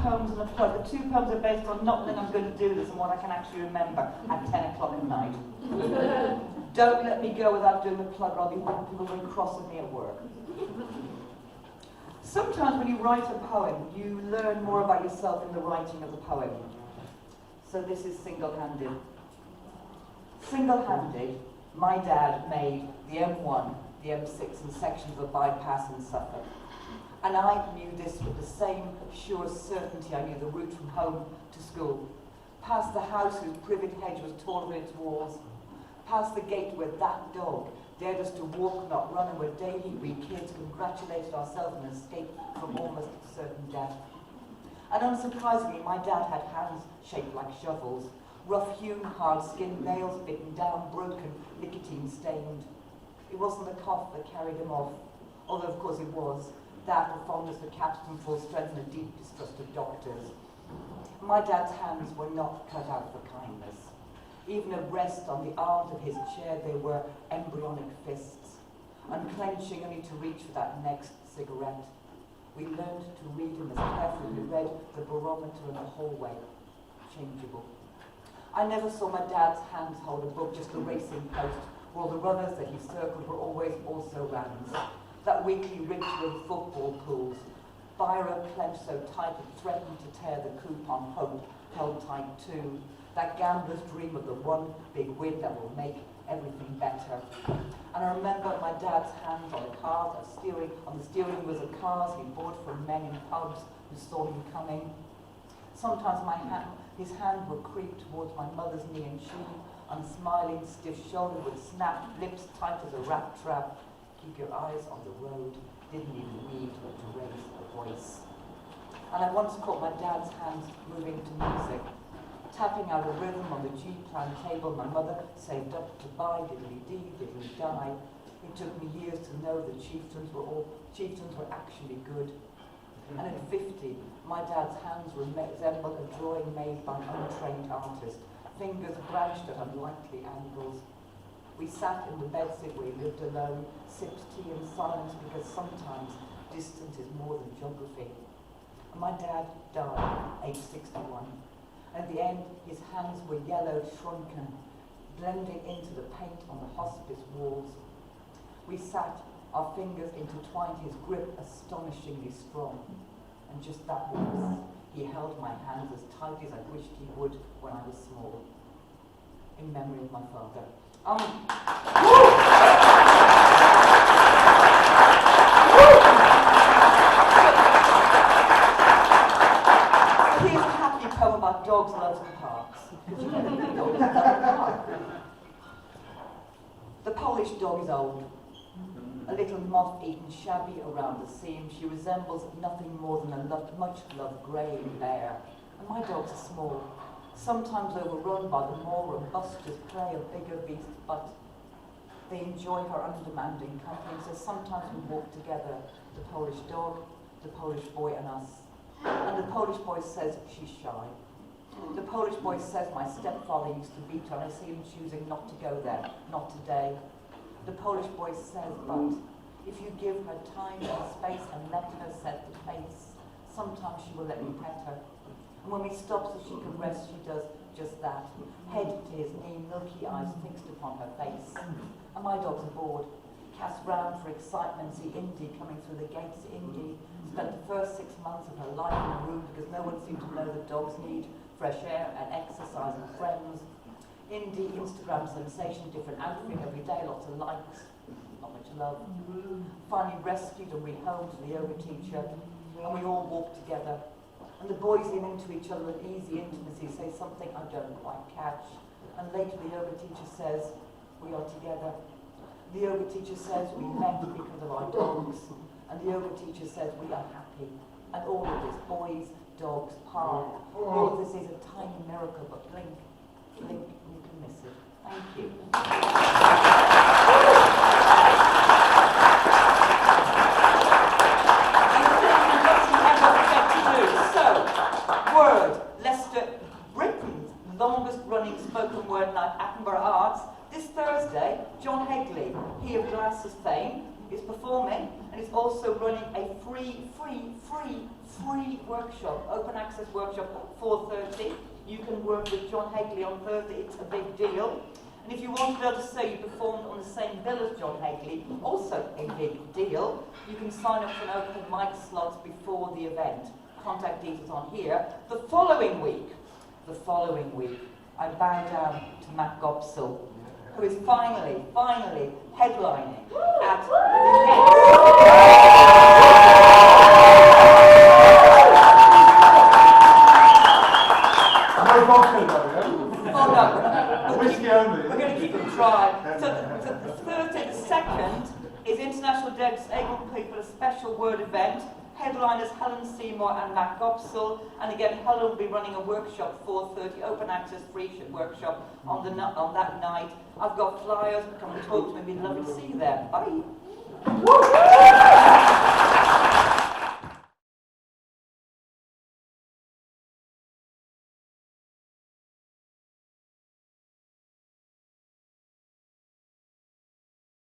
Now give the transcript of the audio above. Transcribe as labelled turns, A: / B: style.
A: poems and a plug. The 2 poems are based on not when I'm going to do this and what I can actually remember at 10 o'clock at night. Don't let me go without doing a plug, or people will be cross with me at work. Sometimes when you write a poem, you learn more about yourself in the writing of the poem. So this is single-handed. Single-handed, my dad made the M1, the M6 and sections of a bypass in Suffolk. And I knew this with the same sure certainty I knew the route from home to school. Past the house whose privet hedge was taller than its walls. Past the gate where that dog dared us to walk, not run, and where daily we kids congratulated ourselves on escape from almost certain death. And unsurprisingly, my dad had hands shaped like shovels, rough-hewn, hard-skinned, nails bitten down, broken, nicotine-stained. It wasn't the cough that carried him off, although of course it was. That, a fondness for captain, full strength, and a deep distrust of doctors. My dad's hands were not cut out for kindness. Even at rest on the arms of his chair, they were embryonic fists, unclenching only to reach for that next cigarette. We learned to read him as carefully we read the barometer in the hallway, changeable. I never saw my dad's hands hold a book, just a racing post, where all the runners that he circled were always also rans. That weekly ritual of football pools, biro clenched so tight it threatened to tear the coupon, hope held tight too. That gambler's dream of the one big win that will make everything better. And I remember my dad's hands on the cars, on the steering wheels of cars he bought from men in pubs who saw him coming. Sometimes his hand would creep towards my mother's knee, and she, unsmiling, stiff shoulder, would snap, lips tight as a rat trap. Keep your eyes on the road, didn't even need to raise a voice. And I once caught my dad's hands moving to music, tapping out a rhythm on the G-plan table my mother saved up to buy, diddly-dee, diddly-die. It took me years to know that chieftains were actually good. And at 50, my dad's hands resembled a drawing made by an untrained artist, fingers branched at unlikely angles. We sat in the bedsit where he lived alone, sipped tea in silence, because sometimes distance is more than geography. And my dad died, age 61. At the end, his hands were yellow, shrunken, blending into the paint on the hospice walls. We sat, our fingers intertwined, his grip astonishingly strong. And just that once, he held my hands as tight as I wished he would when I was small. In memory of my father. Here's a happy poem about dogs loved parks. The Polish dog is old, a little moth-eaten, shabby around the seam. She resembles nothing more than a much-loved greying bear. And my dogs are small, sometimes overrun by the more robustious prey of bigger beasts, but they enjoy her undemanding company. So sometimes we walk together, the Polish dog, the Polish boy and us. And the Polish boy says she's shy. The Polish boy says my stepfather used to beat her, and I see him choosing not to go there, not today. The Polish boy says, but if you give her time and space and let her set the pace, sometimes she will let me pet her. And when we stop so she can rest, she does just that. Head to his knee, milky eyes fixed upon her face. And my dogs are bored. Cast round for excitement, see Indy coming through the gates. Indy spent the first 6 months of her life in a room because no one seemed to know that dogs need fresh air and exercise and friends. Indy, Instagram sensation, different outfit every day, lots of likes, not much love. Finally rescued and rehomed to the yoga teacher, and we all walk together. And the boys lean into each other with easy intimacy, say something I don't quite catch. And later the yoga teacher says, we are together. The yoga teacher says we met because of our dogs. And the yoga teacher says we are happy. And all of this, boys, dogs, park, all of this is a tiny miracle, but blink, blink, and you can miss it. Thank you. Word, Leicester, Britain's longest running spoken word night, Attenborough Arts. This Thursday, John Hegley, he of Glasses fame, is performing, and is also running a free free workshop, open access workshop at 4:30. You can work with John Hagley on Thursday, it's a big deal. And if you want to be able to say you performed on the same bill as John Hagley, also a big deal, you can sign up for an open mic slots before the event. Contact details on here. The following week, I bow down to Matt Gopsall, who is finally headlining at the next...
B: No vodka though, yeah?
A: Oh no,
B: Whiskey only.
A: we're going to keep it dry. So the Thursday, the 2nd, is International Disabled People, a special word event. Headliners Helen Seymour and Matt Gopsall. And again, Helen will be running a workshop, 4:30, open access free workshop on that night. I've got flyers, come and talk to me, it'd be lovely to see you there. Bye.